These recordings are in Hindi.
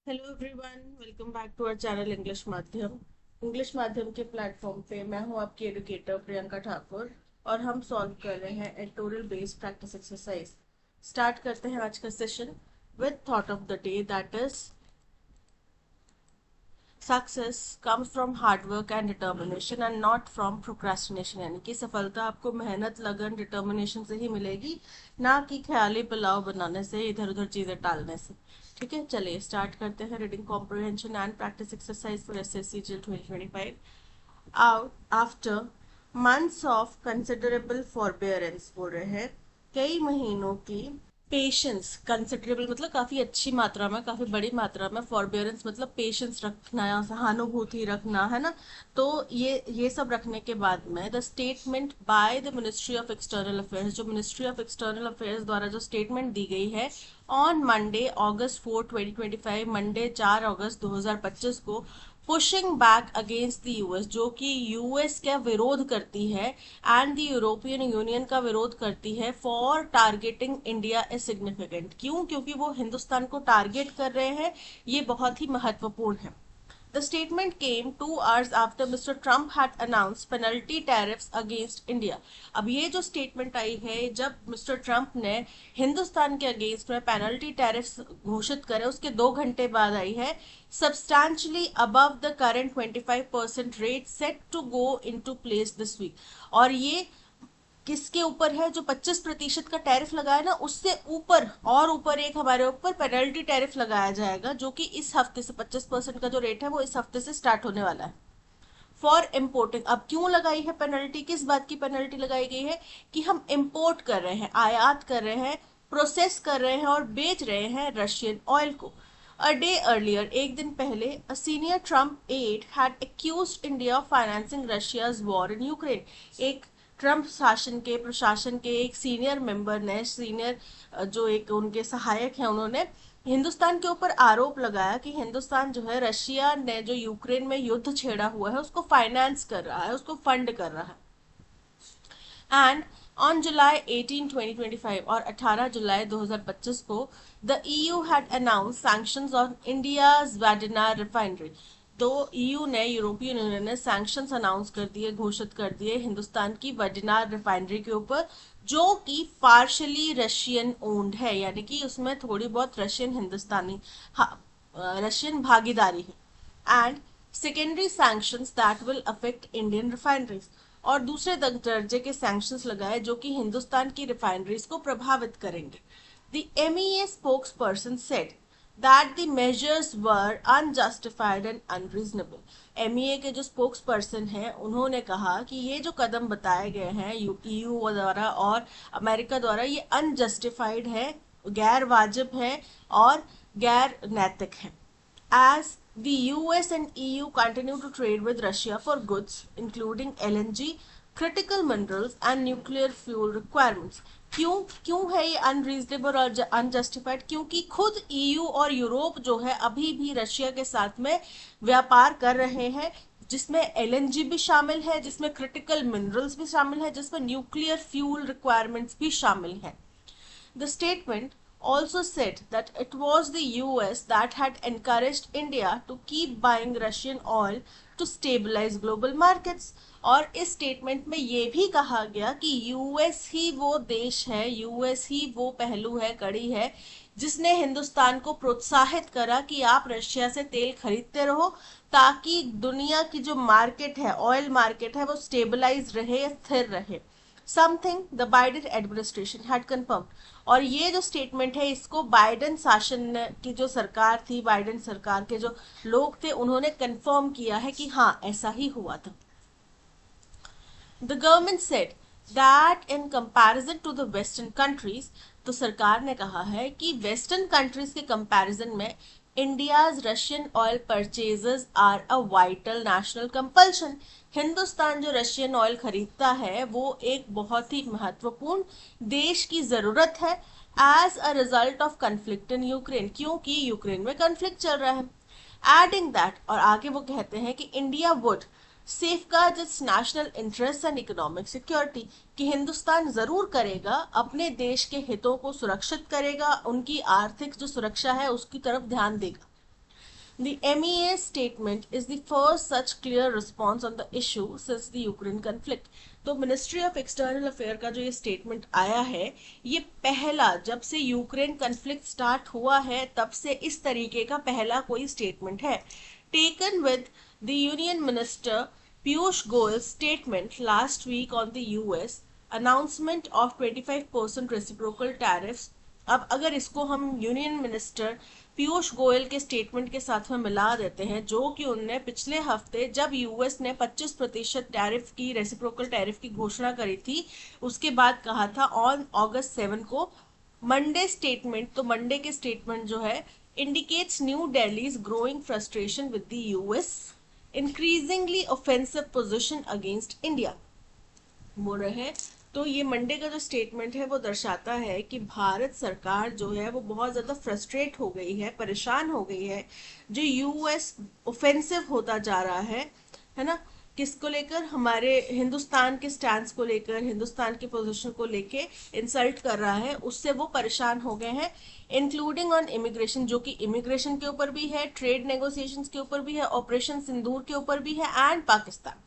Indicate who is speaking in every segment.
Speaker 1: Hello everyone, welcome back to our channel English माध्यम के प्लेटफॉर्म पे मैं हूं आपकी एडुकेटर प्रियंका ठाकुर। और हम सॉल्व कर रहे हैं editorial based practice exercise. Start करते हैं आज का session with thought of the day, that is success comes from hard work and determination and not from procrastination. यानी कि सफलता आपको मेहनत, लगन, डिटर्मिनेशन से ही मिलेगी, ना कि ख्याली पुलाव बनाने से, इधर उधर चीजें टालने से। ठीक है, चलिए स्टार्ट करते हैं। Reading comprehension and practice exercise for SSC GL 2025। After months of considerable forbearance, बोल रहे हैं कई महीनों की पेशेंस। कंसिडरेबल मतलब काफी अच्छी मात्रा में, काफी बड़ी मात्रा में। फॉरबेयरेंस मतलब पेशेंस रखना या सहानुभूति रखना, है ना। तो ये सब रखने के बाद में the statement by the ministry of external affairs, जो मिनिस्ट्री ऑफ एक्सटर्नल अफेयर्स द्वारा जो स्टेटमेंट दी गई है ऑन मंडे August 4, 2025, मंडे 4 अगस्त 2025 को, pushing back against the US, जो कि यूएस का विरोध करती है एंड द यूरोपियन यूनियन का विरोध करती है, for targeting India is significant. क्यों? क्योंकि वो हिंदुस्तान को टारगेट कर रहे हैं। ये बहुत ही महत्वपूर्ण है। The statement came 2 hours after Mr. Trump had announced penalty tariffs against India. अब ये जो स्टेटमेंट आई है जब मिस्टर ट्रंप ने हिंदुस्तान के अगेंस्ट में पेनल्टी टैरिफ्स घोषित करे, उसके 2 घंटे बाद आई है। Substantially above the current 25% rate set to go into place this week. और ये किसके ऊपर है? जो 25% का टैरिफ लगाया ना, उससे ऊपर और ऊपर एक हमारे ऊपर पेनल्टी टैरिफ लगाया जाएगा, जो कि इस हफ्ते से 25% का जो रेट है वो इस हफ्ते से स्टार्ट होने वाला है फॉर इम्पोर्टिंग। अब क्यों लगाई है पेनल्टी? किस बात की पेनल्टी लगाई गई है? कि हम इम्पोर्ट कर रहे हैं, आयात कर रहे हैं, प्रोसेस कर रहे हैं और बेच रहे हैं रशियन ऑयल को। अ डे अर्लियर, एक दिन पहले, a senior Trump aide had accused India of financing Russia's war in Ukraine. एक ट्रम्प शासन के प्रशासन के एक सीनियर मेंबर ने, सीनियर जो एक उनके सहायक हैं, उन्होंने हिंदुस्तान के ऊपर आरोप लगाया कि हिंदुस्तान जो है, रशिया ने जो यूक्रेन में युद्ध छेड़ा हुआ है उसको फाइनेंस कर रहा है, उसको फंड कर रहा है। एंड ऑन जुलाई 18, 2025, और 18 जुलाई 2025 को, the EU had announce sanctions on India's Vadinar refinery. तो ईयू ने, यूरोपियन यूनियन ने सैंक्शंस अनाउंस कर दिए, घोषित कर दिए हिंदुस्तान की वाडिनार रिफाइनरी के ऊपर, जो कि पार्शली रशियन ओन्ड है, यानी कि उसमें थोड़ी बहुत रशियन हिंदुस्तानी, रशियन भागीदारी है। And secondary sanctions that will affect Indian refineries, और दूसरे दर्जे के सैंक्शंस लगाए जो कि हिंदुस्तान की रिफाइनरीज को प्रभावित करेंगे। The MEA spokes person said that the measures were unjustified and unreasonable. MEA के जो स्पोक्स पर्सन हैं, उन्होंने कहा कि ये जो कदम बताए गए हैं ईयू द्वारा और अमेरिका द्वारा, ये अनजस्टिफाइड है, गैर वाजिब है और गैर नैतिक है। As the US and EU continue to trade with Russia for goods including LNG, critical minerals and nuclear fuel requirements. क्यों क्यों है ये अनरीजनेबल और अनजस्टिफाइड? क्योंकि खुद ईयू और यूरोप जो है अभी भी रशिया के साथ में व्यापार कर रहे हैं, जिसमें एलएनजी भी शामिल है, जिसमें क्रिटिकल मिनरल्स भी शामिल है, जिसमें न्यूक्लियर फ्यूल रिक्वायरमेंट्स भी शामिल है। The statement also said that it was the US that had encouraged India to keep buying Russian oil to stabilize global markets. और इस स्टेटमेंट में ये भी कहा गया कि यूएस ही वो देश है, यूएस ही वो पहलू है, कड़ी है, जिसने हिंदुस्तान को प्रोत्साहित करा कि आप रशिया से तेल खरीदते रहो, ताकि दुनिया की जो मार्केट है, ऑयल मार्केट है, वो स्टेबलाइज रहे, स्थिर रहे। Something the Biden administration had confirm. और ये जो स्टेटमेंट है, इसको बाइडेन शासन की जो सरकार थी, बाइडेन सरकार के जो लोग थे, उन्होंने कंफर्म किया है कि हाँ, ऐसा ही हुआ था। The government said that in comparison to the western countries, तो सरकार ने कहा है कि वेस्टर्न कंट्रीज के कंपैरिजन में India's Russian oil purchases are a vital national compulsion. Hindustan जो रशियन ऑयल खरीदता है वो एक बहुत ही महत्वपूर्ण देश की जरूरत है, as a result of conflict in Ukraine, क्योंकि यूक्रेन में कन्फ्लिक्ट चल रहा है। एडिंग दैट, और आगे वो कहते हैं कि India would safeguard it's national interest and economic security, कि हिंदुस्तान जरूर करेगा, अपने देश के हितों को सुरक्षित करेगा, उनकी आर्थिक जो सुरक्षा है उसकी तरफ ध्यान देगा। The MEA statement is the first such clear response on the issue since the Ukraine conflict. तो मिनिस्ट्री ऑफ एक्सटर्नल अफेयर का जो ये स्टेटमेंट आया है, ये पहला, जब से यूक्रेन कन्फ्लिक्ट स्टार्ट हुआ है तब से इस तरीके का पहला कोई स्टेटमेंट है. Taken with the union minister Piyush Goyal statement last week on the US announcement of 25% reciprocal tariffs. अब अगर इसको हम यूनियन मिनिस्टर पीयूष गोयल के स्टेटमेंट के साथ में मिला देते हैं, जो कि उनने पिछले हफ्ते जब यूएस ने 25% टैरिफ की, रेसिप्रोकल टैरिफ की घोषणा करी थी, उसके बाद कहा था ऑन अगस्त 7 को. मंडे स्टेटमेंट, तो मंडे के स्टेटमेंट जो है indicates new Delhi's growing frustration with the US increasingly offensive position against India बोल रहे हैं. तो ये मंडे का जो स्टेटमेंट है वो दर्शाता है कि भारत सरकार जो है वो बहुत ज्यादा फ्रस्ट्रेट हो गई है, परेशान हो गई है, जो यूएस ऑफेंसिव होता जा रहा है ना, किसको लेकर, हमारे हिंदुस्तान के स्टैंड को लेकर, हिंदुस्तान की पोजीशन को लेके इंसल्ट कर रहा है, उससे वो परेशान हो गए हैं. इंक्लूडिंग ऑन इमिग्रेशन, जो कि इमिग्रेशन के ऊपर भी है, ट्रेड नेगोशिएशंस के ऊपर भी है, ऑपरेशन सिंदूर के ऊपर भी है, and Pakistan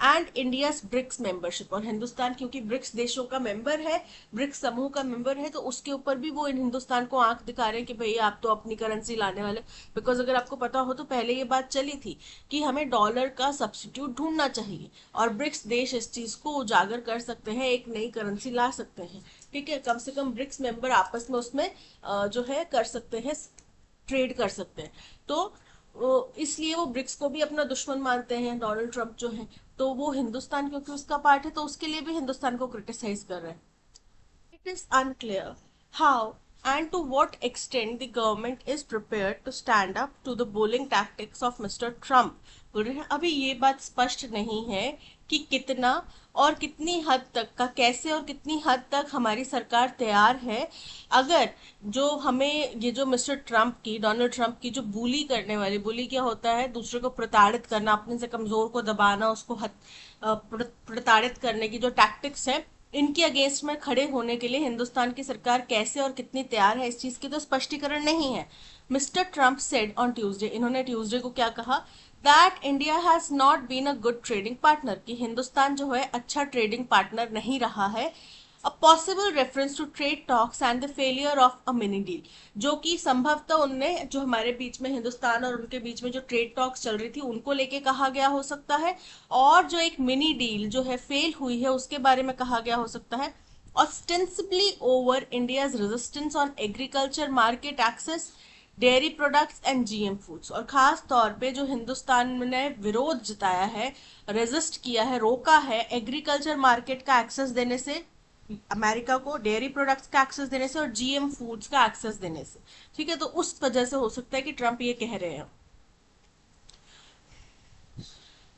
Speaker 1: and India's BRICS membership. और हिंदुस्तान क्योंकि ब्रिक्स देशों का मेंबर है, ब्रिक्स समूह का मेंबर है, तो उसके ऊपर भी वो इन हिंदुस्तान को आंख दिखा रहे हैं कि भाई आप तो अपनी करेंसी लाने वाले. बिकॉज अगर आपको पता हो तो पहले ये बात चली थी कि हमें डॉलर का सब्सिट्यूट ढूंढना चाहिए, और ब्रिक्स देश इस चीज को उजागर कर सकते हैं, एक नई करेंसी ला सकते हैं. ठीक है, कम से कम ब्रिक्स मेंबर आपस में उसमें जो है कर सकते हैं, ट्रेड कर सकते हैं. तो इसलिए वो ब्रिक्स को भी अपना दुश्मन मानते हैं डोनाल्ड ट्रंप जो है. तो वो हिंदुस्तान क्योंकि उसका पार्ट है तो उसके लिए भी हिंदुस्तान को क्रिटिसाइज कर रहे हैं. It is unclear how and to what extent the government is prepared to stand up to the bullying tactics of Mr. Trump. बोल रहे हैं अभी ये बात स्पष्ट नहीं है कि कितना और कितनी हद तक का, कैसे और कितनी हद तक हमारी सरकार तैयार है अगर जो हमें ये जो मिस्टर ट्रम्प की, डोनाल्ड ट्रम्प की जो बुली करने वाली, बुली क्या होता है, दूसरे को प्रताड़ित करना, अपने से कमजोर को दबाना, उसको प्रताड़ित करने की जो टैक्टिक्स है, इनके अगेंस्ट में खड़े होने के लिए हिंदुस्तान की सरकार कैसे और कितनी तैयार है, इस चीज की तो स्पष्टीकरण नहीं है. Mr Trump said on Tuesday, इन्होंने ट्यूसडे को क्या कहा, that India has not been a good trading partner, कि हिंदुस्तान जो है अच्छा ट्रेडिंग पार्टनर नहीं रहा है. A possible reference to trade talks and the failure of a mini deal, जो कि संभवतः उनने जो हमारे बीच में, हिंदुस्तान और उनके बीच में जो ट्रेड टॉक्स चल रही थी उनको लेके कहा गया हो सकता है, और जो एक मिनी डील जो है फेल हुई है उसके बारे में कहा गया हो सकता है. ostensibly over India's resistance on agriculture market access, dairy products and GM foods, और खास तौर पे जो हिंदुस्तान ने विरोध जताया है, रेजिस्ट किया है, रोका है एग्रीकल्चर मार्केट का एक्सेस देने से अमेरिका को, डेयरी प्रोडक्ट्स का एक्सेस देने से और जीएम फूड्स का एक्सेस देने से. ठीक है, तो उस वजह से हो सकता है कि ट्रंप ये कह रहे हैं.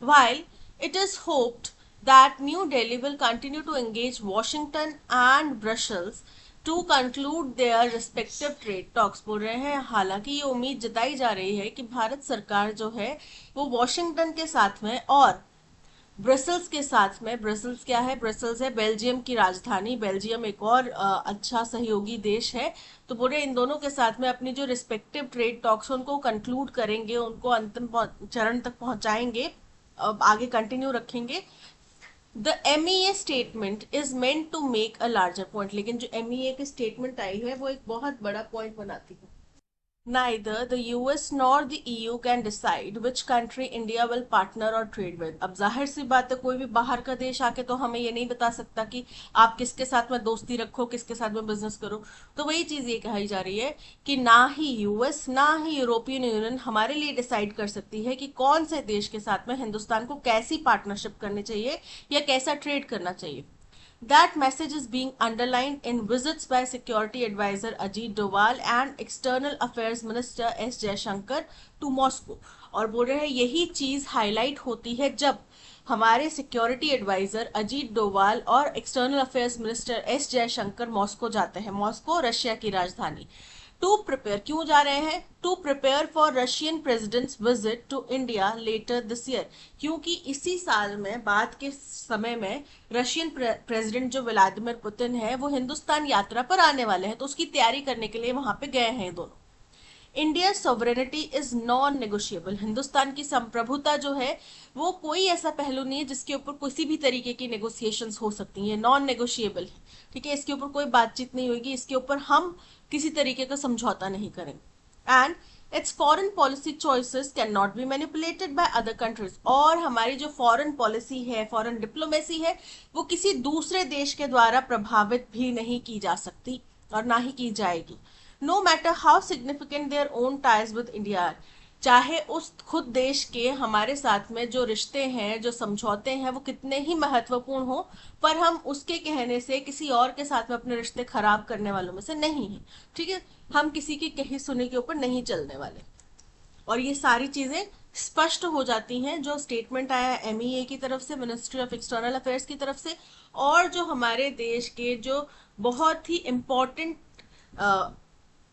Speaker 1: While it is hoped that New Delhi will continue to engage Washington and Brussels to conclude their respective trade talks, बोल रहे हैं हालांकि ये उम्मीद जताई जा रही है कि भारत सरकार जो है वो वॉशिंगटन के साथ में और ब्रसल्स के साथ में, ब्रसल्स क्या है, ब्रसल्स है बेल्जियम की राजधानी, बेल्जियम एक और अच्छा सहयोगी देश है, तो बोले इन दोनों के साथ में अपनी जो रिस्पेक्टिव ट्रेड टॉक्स उनको कंक्लूड करेंगे, उनको अंतिम चरण तक पहुंचाएंगे, आगे कंटिन्यू रखेंगे. The MEA statement is meant to make a larger point, लेकिन जो MEA की स्टेटमेंट आई है वो एक बहुत बड़ा पॉइंट बनाती है. Neither the US nor the EU can decide which country India will partner or trade with. अब जाहिर सी बात है, कोई भी बाहर का देश आके तो हमें ये नहीं बता सकता कि आप किसके साथ में दोस्ती रखो, किसके साथ में बिजनेस करो. तो वही चीज ये कही जा रही है कि ना ही यूएस ना ही यूरोपियन यूनियन हमारे लिए डिसाइड कर सकती है कि कौन से देश के साथ में हिंदुस्तान को कैसी पार्टनरशिप करनी चाहिए या कैसा ट्रेड करना चाहिए. That message is being underlined in visits by Security Advisor Ajit Doval and External Affairs Minister S. Jaishankar to Moscow. और बोल रहे हैं यही चीज हाईलाइट होती है जब हमारे सिक्योरिटी एडवाइजर अजीत डोवाल और external affairs minister S Jaishankar Moscow जाते हैं. मॉस्को रशिया की राजधानी. टू प्रिपेयर, क्यों जा रहे हैं, to prepare for Russian president's visit to India later this year, क्योंकि इसी साल में, बाद के समय में, रशियन प्रेसिडेंट जो व्लादिमीर पुतिन है वो हिंदुस्तान यात्रा पर आने वाले हैं, तो उसकी तैयारी करने के लिए वहां पे गए हैं दोनों. India sovereignty is non negotiable, Hindustan की संप्रभुता जो है वो कोई ऐसा पहलू नहीं है जिसके ऊपर किसी भी तरीके की नेगोशिएशंस हो सकती हैं, नॉन नेगोशिएबल है। ठीक है, इसके ऊपर कोई बातचीत नहीं होगी, इसके ऊपर हम किसी तरीके का समझौता नहीं करेंगे। And it's foreign policy choices can not be manipulated by other countries, और हमारी जो फॉरेन पॉलिसी है, फॉरेन डिप्लोमेसी है, वो किसी दूसरे देश के द्वारा प्रभावित भी नहीं की जा सकती और ना ही की जाएगी। No matter how significant their own ties with India, चाहे उस खुद देश के हमारे साथ में जो रिश्ते हैं, जो समझौते हैं, वो कितने ही महत्वपूर्ण हो, पर हम उसके कहने से किसी और के साथ में अपने रिश्ते खराब करने वालों में से नहीं हैं। ठीक है, हम किसी की कही सुनी के ऊपर नहीं चलने वाले। और ये सारी चीजें स्पष्ट हो जाती हैं जो स्टेटमेंट आया है एमईए की तरफ से, मिनिस्ट्री ऑफ एक्सटर्नल अफेयर्स की तरफ से, और जो हमारे देश के जो बहुत ही इम्पोर्टेंट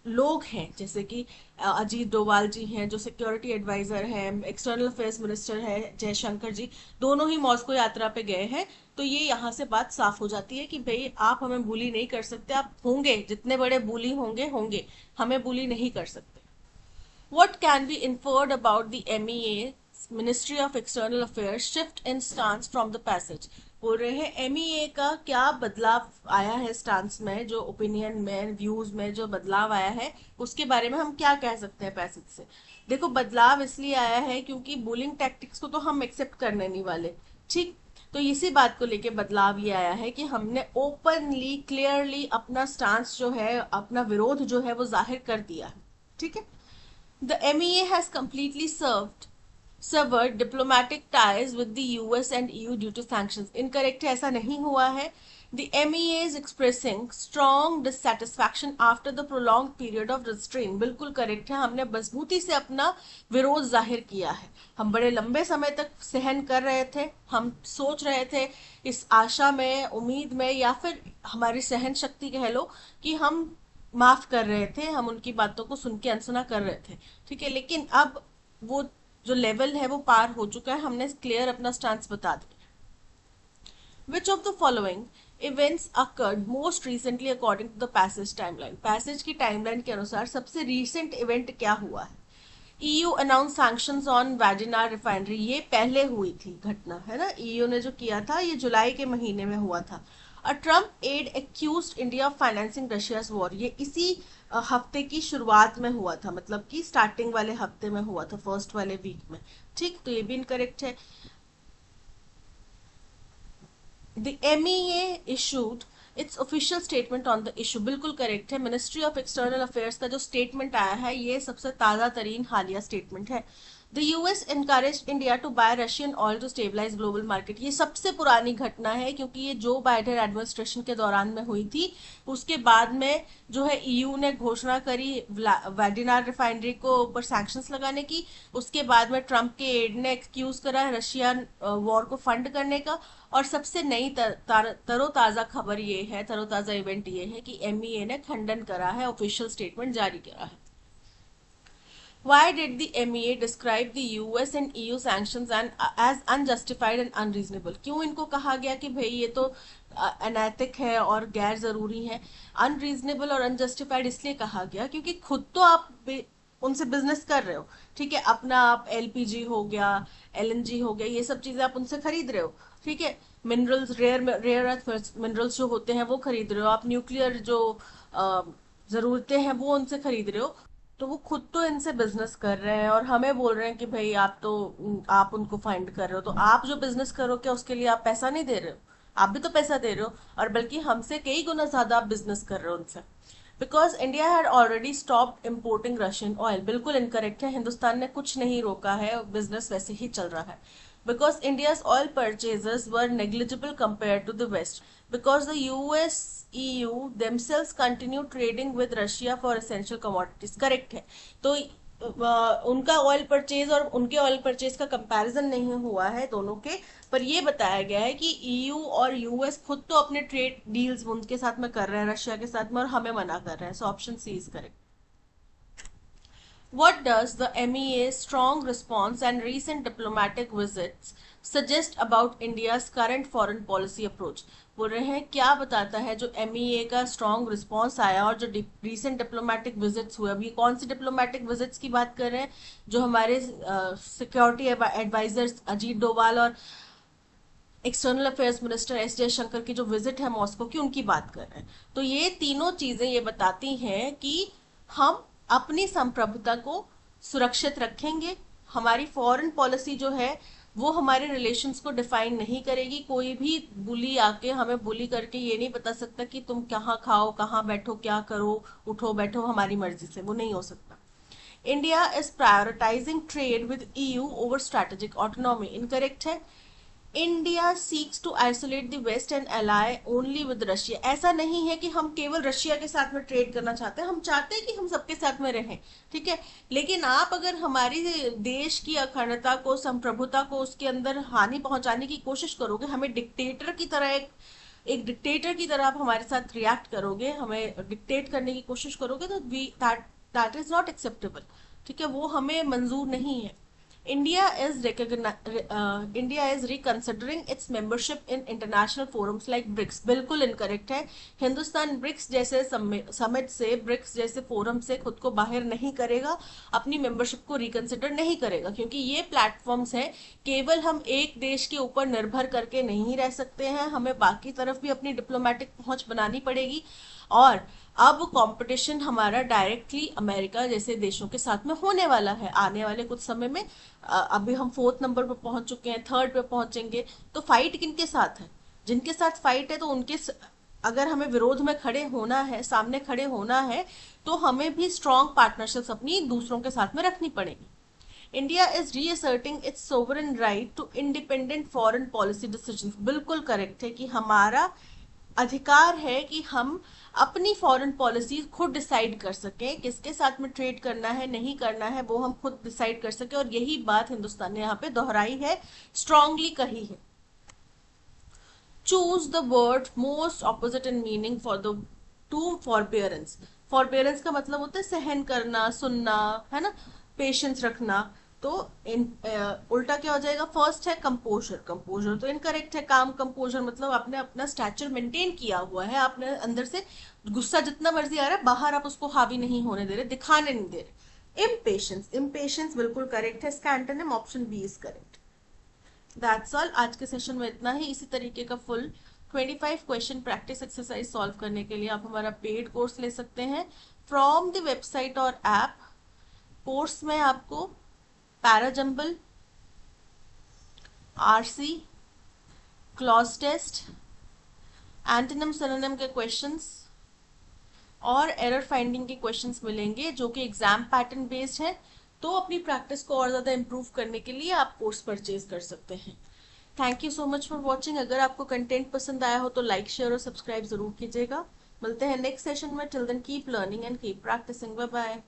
Speaker 1: लोग हैं, जैसे कि अजीत डोभाल जी हैं जो सिक्योरिटी एडवाइजर हैं, एक्सटर्नल अफेयर्स मिनिस्टर है जयशंकर जी, दोनों ही मॉस्को यात्रा पे गए हैं। तो ये यहाँ से बात साफ हो जाती है कि भाई आप हमें बुली नहीं कर सकते, आप होंगे जितने बड़े बुली होंगे, हमें बुली नहीं कर सकते। What can be inferred about the MEA, Ministry of External Affairs, shift in stance from the passage? बोल रहे हैं एमईए का क्या बदलाव आया है स्टांस में, जो ओपिनियन में, व्यूज में जो बदलाव आया है, उसके बारे में हम क्या कह सकते हैं पैसेज से। देखो, बदलाव इसलिए आया है क्योंकि बुलिंग टैक्टिक्स को तो हम एक्सेप्ट करने नहीं वाले। ठीक, तो इसी बात को लेके बदलाव ये आया है कि हमने ओपनली क्लियरली अपना स्टांस जो है, अपना विरोध जो है वो जाहिर कर दिया है। ठीक है, the MEA has completely severed diplomatic ties with the US and EU due to sanctions. Incorrect है, ऐसा नहीं हुआ है। The MEA is expressing strong dissatisfaction after the prolonged period of restraint. बिल्कुल करेक्ट है, हमने मजबूती से अपना विरोध जाहिर किया है। हम बड़े लंबे समय तक सहन कर रहे थे, हम सोच रहे थे इस आशा में, उम्मीद में, या फिर हमारी सहन शक्ति कह लो कि हम माफ कर रहे थे, हम उनकी बातों को सुन के अनसुना कर रहे थे। ठीक है, लेकिन अब वो जो लेवल है वो पार हो चुका है, हमने क्लियर अपना स्टांस बता दिया। Which of the following events occurred most recently according to the passage timeline, passage की टाइमलाइन के अनुसार सबसे रिसेंट इवेंट क्या हुआ है। EU announce sanctions on Vadinar refinery, ये पहले हुई थी घटना, है ना, EU ने जो किया था ये जुलाई के महीने में हुआ था। A Trump aide accused India of financing Russia's war, ये इसी हफ्ते की शुरुआत में हुआ था, मतलब कि स्टार्टिंग वाले हफ्ते में हुआ था, फर्स्ट वाले वीक में। ठीक, तो ये भी इनकरेक्ट है। The MEA issued its official statement on the issue, बिल्कुल करेक्ट है। मिनिस्ट्री ऑफ एक्सटर्नल अफेयर्स का जो स्टेटमेंट आया है ये सबसे ताज़ा तरीन हालिया स्टेटमेंट है। The US encouraged India to buy Russian oil to stabilize global market, ये सबसे पुरानी घटना है क्योंकि ये जो बाइडेन एडमिनिस्ट्रेशन के दौरान में हुई थी। उसके बाद में जो है EU ने घोषणा करी वैडिनार रिफाइनरी को ऊपर सैंक्शंस लगाने की। उसके बाद में ट्रंप के एड ने एक्सक्यूज करा रशिया वॉर को फंड करने का। और सबसे नई तरोताज़ा खबर ये है, तरोताज़ा इवेंट ये है कि MEA ने खंडन करा है, ऑफिशियल स्टेटमेंट जारी करा है। Why did the MEA describe the US and EU sanctions as unjustified and unreasonable? क्यों इनको कहा गया कि भाई ये तो अनैतिक है और गैर जरूरी है। अनरीजनेबल और अनजस्टिफाइड इसलिए कहा गया क्योंकि खुद तो आप उनसे बिजनेस कर रहे हो। ठीक है, अपना आप LPG हो गया, LNG हो गया, ये सब चीजें आप उनसे खरीद रहे हो। ठीक है, मिनरल्स, रेयर अर्थ मिनरल्स जो होते हैं वो खरीद रहे हो, आप न्यूक्लियर जो जरूरतें हैं वो उनसे खरीद रहे हो। तो वो खुद तो इनसे बिजनेस कर रहे हैं और हमें बोल रहे हैं कि भाई आप उनको फाइंड कर रहे हो, तो आप जो बिजनेस करो क्या उसके लिए आप पैसा नहीं दे रहे हो? आप भी तो पैसा दे रहे हो, और बल्कि हमसे कई गुना ज्यादा आप बिजनेस कर रहे हो उनसे। Because India had already stop importing Russian oil, बिल्कुल इनकरेक्ट है, हिंदुस्तान ने कुछ नहीं रोका है, बिजनेस वैसे ही चल रहा है। Because India's oil purchases were negligible compare to the west, because the US EU themselves continue trading with Russia for essential commodities, correct है। तो उनका ऑयल परचेज और उनके ऑयल परचेज का कंपैरिजन नहीं हुआ है दोनों के, पर ये बताया गया है कि EU और US खुद तो अपने ट्रेड डील्स उनके साथ में कर रहे हैं, रशिया के साथ में, और हमें मना कर रहे हैं। So option C is correct. What does the MEA's strong response and recent diplomatic visits suggest about India's current foreign policy approach? बोल रहे हैं क्या बताता है जो MEA का स्ट्रॉन्ग रिस्पांस आया और जो रिसेंट डिप्लोमेटिक विजिट्स हुए, अभी कौन सी डिप्लोमेटिक विजिट्स की बात कर रहे हैं, जो हमारे सिक्योरिटी एडवाइजर्स अजीत डोभाल और external affairs minister S Jaishankar की जो विजिट है मॉस्को की, उनकी बात कर रहे हैं। तो ये तीनों चीजें ये बताती हैं कि हम अपनी संप्रभुता को सुरक्षित रखेंगे, हमारी फॉरेन पॉलिसी जो है वो हमारे रिलेशंस को डिफाइन नहीं करेगी। कोई भी बुली आके हमें बुली करके ये नहीं बता सकता कि तुम कहाँ खाओ, कहाँ बैठो, क्या करो, उठो बैठो हमारी मर्जी से, वो नहीं हो सकता। India is prioritising trade with EU over strategic autonomy, incorrect है। India seeks to isolate the west and ally only with Russia, ऐसा नहीं है कि हम केवल रशिया के साथ में ट्रेड करना चाहते हैं, हम चाहते हैं कि हम सबके साथ में रहें, ठीक है। लेकिन आप अगर हमारी देश की अखंडता को, संप्रभुता को उसके अंदर हानि पहुंचाने की कोशिश करोगे, हमें डिक्टेटर की तरह एक डिक्टेटर की तरह आप हमारे साथ रिएक्ट करोगे, हमें डिक्टेट करने की कोशिश करोगे, तो we that is not acceptable, ठीक है, वो हमें मंजूर नहीं है। India is reconsidering its membership in international forums like BRICS, बिल्कुल इनकरेक्ट है। हिंदुस्तान ब्रिक्स जैसे समिट से, ब्रिक्स जैसे फोरम से खुद को बाहर नहीं करेगा, अपनी मेंबरशिप को रिकंसिडर नहीं करेगा, क्योंकि ये प्लेटफॉर्म्स हैं, केवल हम एक देश के ऊपर निर्भर करके नहीं रह सकते हैं, हमें बाकी तरफ भी अपनी डिप्लोमेटिक पहुंच बनानी पड़ेगी। और अब कंपटीशन हमारा डायरेक्टली अमेरिका जैसे देशों के साथ में होने वाला है आने वाले कुछ समय में। अभी हम 4th नंबर पर पहुंच चुके हैं, 3rd पे पहुंचेंगे, तो फाइट किनके साथ है, जिनके साथ फाइट है तो उनके अगर हमें विरोध में खड़े होना है, सामने खड़े होना है, तो हमें भी स्ट्रॉन्ग पार्टनरशिप्स अपनी दूसरों के साथ में रखनी पड़ेगी। India is reasserting its sovereign right to independent foreign policy decision, बिल्कुल करेक्ट है कि हमारा अधिकार है कि हम अपनी फॉरेन पॉलिसी खुद डिसाइड कर सकें, किसके साथ में ट्रेड करना है, नहीं करना है, वो हम खुद डिसाइड कर सकें। और यही बात हिंदुस्तान ने यहाँ पे दोहराई है, स्ट्रांगली कही है। Choose the word most opposite in meaning for the to forbearance. Forbearance का मतलब होता है सहन करना, सुनना, है ना, पेशेंस रखना। तो उल्टा क्या हो जाएगा, फर्स्ट है कंपोजर, कंपोजर तो इनकरेक्ट है। काम कंपोजर मतलब आपने अपना स्टैचर मेंटेन किया हुआ है, आपने अंदर से गुस्सा जितना मर्जी आ रहा है, बाहर आप उसको हावी नहीं होने दे रहे, दिखाने नहीं दे रहे। इम्पेशेंस, इम्पेशेंस बिल्कुल करेक्ट है, इसका antonym option B is correct. That's all, आज के सेशन में इतना ही। इसी तरीके का full 25 question practice exercise solve करने के लिए आप हमारा पेड कोर्स ले सकते हैं फ्रॉम द वेबसाइट और ऐप। कोर्स में आपको para jumble, RC, cloze test, antonym synonym के क्वेश्चंस और एरर फाइंडिंग के क्वेश्चंस मिलेंगे, जो कि एग्जाम पैटर्न बेस्ड है। तो अपनी प्रैक्टिस को और ज़्यादा इम्प्रूव करने के लिए आप कोर्स परचेज कर सकते हैं। Thank you so much for watching. अगर आपको कंटेंट पसंद आया हो तो लाइक, शेयर और सब्सक्राइब जरूर कीजिएगा। मिलते हैं नेक्स्ट सेशन में। Till then keep learning and keep practising. Bye bye.